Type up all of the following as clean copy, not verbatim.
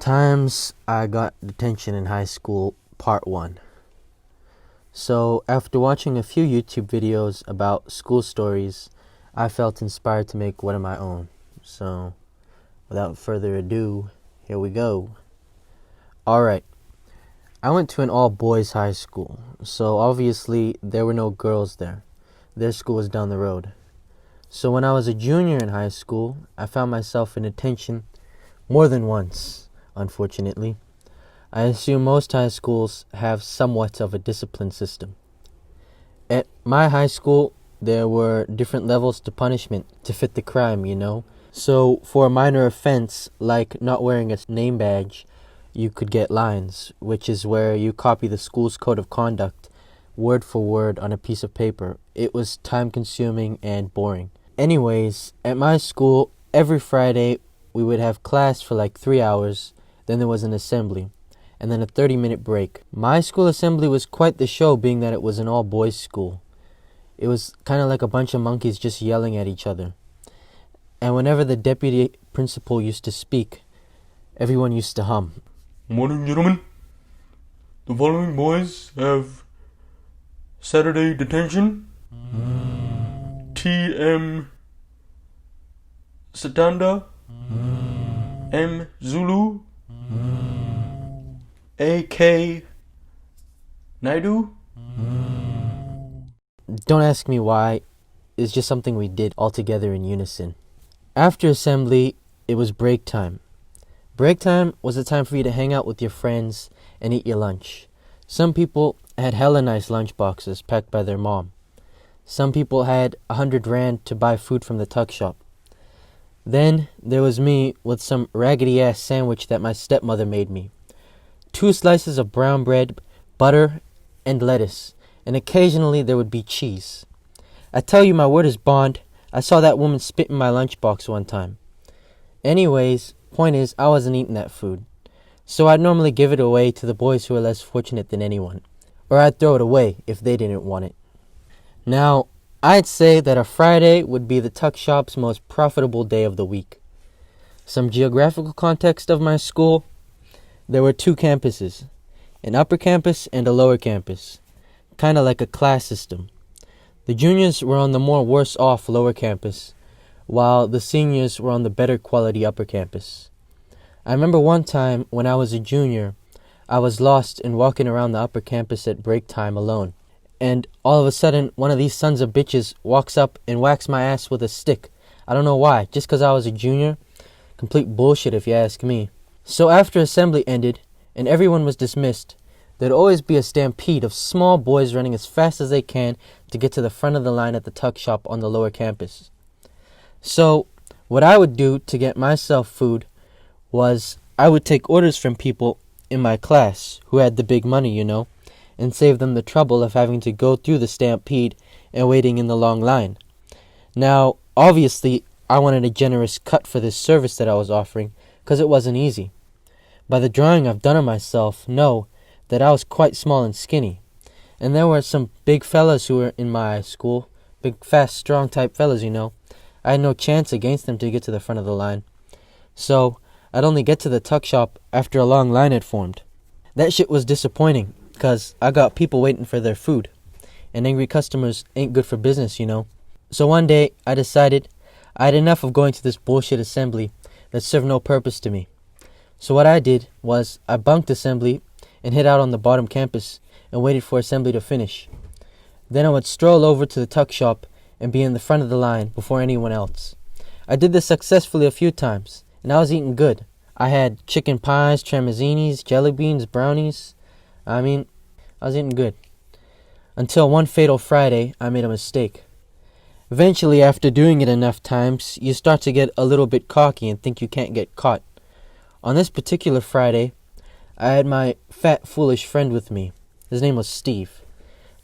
Times I got detention in high school, part 1. So, after watching a few YouTube videos about school stories, I felt inspired to make one of my own. So, without further ado, here we go. Alright, I went to an all-boys high school, so obviously there were no girls there. Their school was down the road. So when I was a junior in high school, I found myself in detention more than once. Unfortunately, I assume most high schools have somewhat of a discipline system. At my high school, there were different levels to punishment to fit the crime, So for a minor offense, like not wearing a name badge, you could get lines, which is where you copy the school's code of conduct, word for word on a piece of paper. It was time-consuming and boring. Anyways, at my school, every Friday, we would have class for like 3 hours. Then there was an assembly, and then a 30-minute break. My school assembly was quite the show, being that it was an all-boys school. It was kind of like a bunch of monkeys just yelling at each other. And whenever the deputy principal used to speak, everyone used to hum. Morning, gentlemen. The following boys have Saturday detention. T.M. Satanda. M. Zulu. A.K. Naidu. Don't ask me why. It's just something we did all together in unison. After assembly, it was break time. Break time was a time for you to hang out with your friends and eat your lunch. Some people had hella nice lunch boxes packed by their mom. Some people had 100 rand to buy food from the tuck shop. Then there was me with some raggedy-ass sandwich that my stepmother made me. 2 slices of brown bread, butter, and lettuce, and occasionally there would be cheese. I tell you, my word is bond, I saw that woman spit in my lunchbox one time. Anyways, point is, I wasn't eating that food, so I'd normally give it away to the boys who were less fortunate than anyone, or I'd throw it away if they didn't want it. Now, I'd say that a Friday would be the tuck shop's most profitable day of the week. Some geographical context of my school: there were 2 campuses, an upper campus and a lower campus, kind of like a class system. The juniors were on the more worse-off lower campus, while the seniors were on the better quality upper campus. I remember one time when I was a junior, I was lost and walking around the upper campus at break time alone. And all of a sudden, one of these sons of bitches walks up and whacks my ass with a stick. I don't know why, just because I was a junior. Complete bullshit if you ask me. So after assembly ended and everyone was dismissed, there'd always be a stampede of small boys running as fast as they can to get to the front of the line at the tuck shop on the lower campus. So what I would do to get myself food was I would take orders from people in my class who had the big money, and save them the trouble of having to go through the stampede and waiting in the long line. Now, obviously, I wanted a generous cut for this service that I was offering, because it wasn't easy. By the drawing I've done of myself, know that I was quite small and skinny, and there were some big fellas who were in my school, big, fast, strong type fellas, I had no chance against them to get to the front of the line. So, I'd only get to the tuck shop after a long line had formed. That shit was disappointing, because I got people waiting for their food, and angry customers ain't good for business, So one day, I decided I had enough of going to this bullshit assembly that served no purpose to me. So what I did was, I bunked assembly and hid out on the bottom campus and waited for assembly to finish. Then I would stroll over to the tuck shop and be in the front of the line before anyone else. I did this successfully a few times, and I was eating good. I had chicken pies, tramazzinis, jelly beans, brownies. I was eating good. Until one fatal Friday, I made a mistake. Eventually, after doing it enough times, you start to get a little bit cocky and think you can't get caught. On this particular Friday, I had my fat, foolish friend with me. His name was Steve.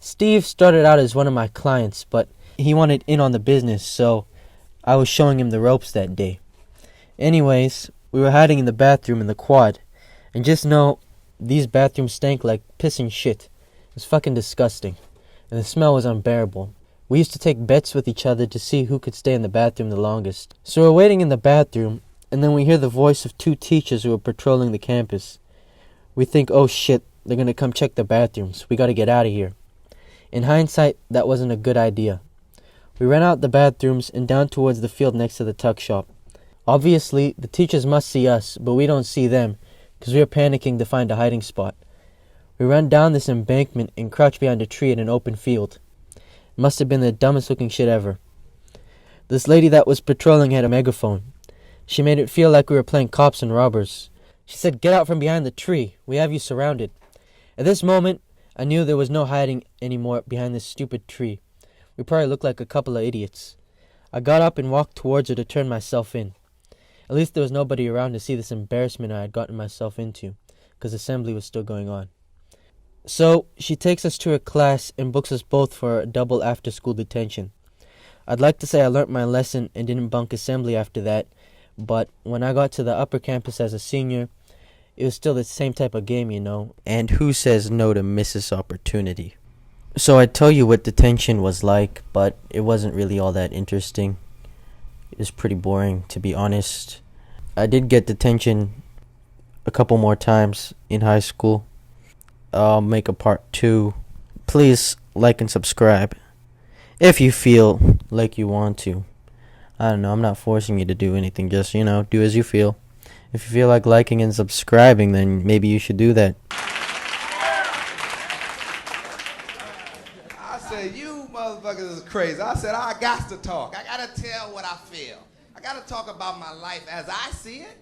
Steve started out as one of my clients, but he wanted in on the business, so I was showing him the ropes that day. Anyways, we were hiding in the bathroom in the quad, and just know these bathrooms stank like piss and shit. It was fucking disgusting, and the smell was unbearable. We used to take bets with each other to see who could stay in the bathroom the longest. So we're waiting in the bathroom, and then we hear the voice of two teachers who are patrolling the campus. We think, oh shit, they're gonna come check the bathrooms. We gotta get out of here. In hindsight, that wasn't a good idea. We ran out the bathrooms and down towards the field next to the tuck shop. Obviously, the teachers must see us, but we don't see them, because we are panicking to find a hiding spot. We run down this embankment and crouch behind a tree in an open field. It must have been the dumbest looking shit ever. This lady that was patrolling had a megaphone. She made it feel like we were playing cops and robbers. She said, "Get out from behind the tree. We have you surrounded." At this moment, I knew there was no hiding anymore behind this stupid tree. We probably looked like a couple of idiots. I got up and walked towards her to turn myself in. At least there was nobody around to see this embarrassment I had gotten myself into, because assembly was still going on. So, she takes us to her class and books us both for a double after-school detention. I'd like to say I learnt my lesson and didn't bunk assembly after that, but when I got to the upper campus as a senior, it was still the same type of game, you know. And who says no to miss this opportunity? So I'd tell you what detention was like, but it wasn't really all that interesting. It was pretty boring, to be honest. I did get detention a couple more times in high school. I'll make a part 2. Please like and subscribe if you feel like you want to. I don't know, I'm not forcing you to do anything, just, do as you feel. If you feel like liking and subscribing, then maybe you should do that. I said, you motherfuckers is crazy. I said, I got to talk. I got to tell what I feel. I got to talk about my life as I see it.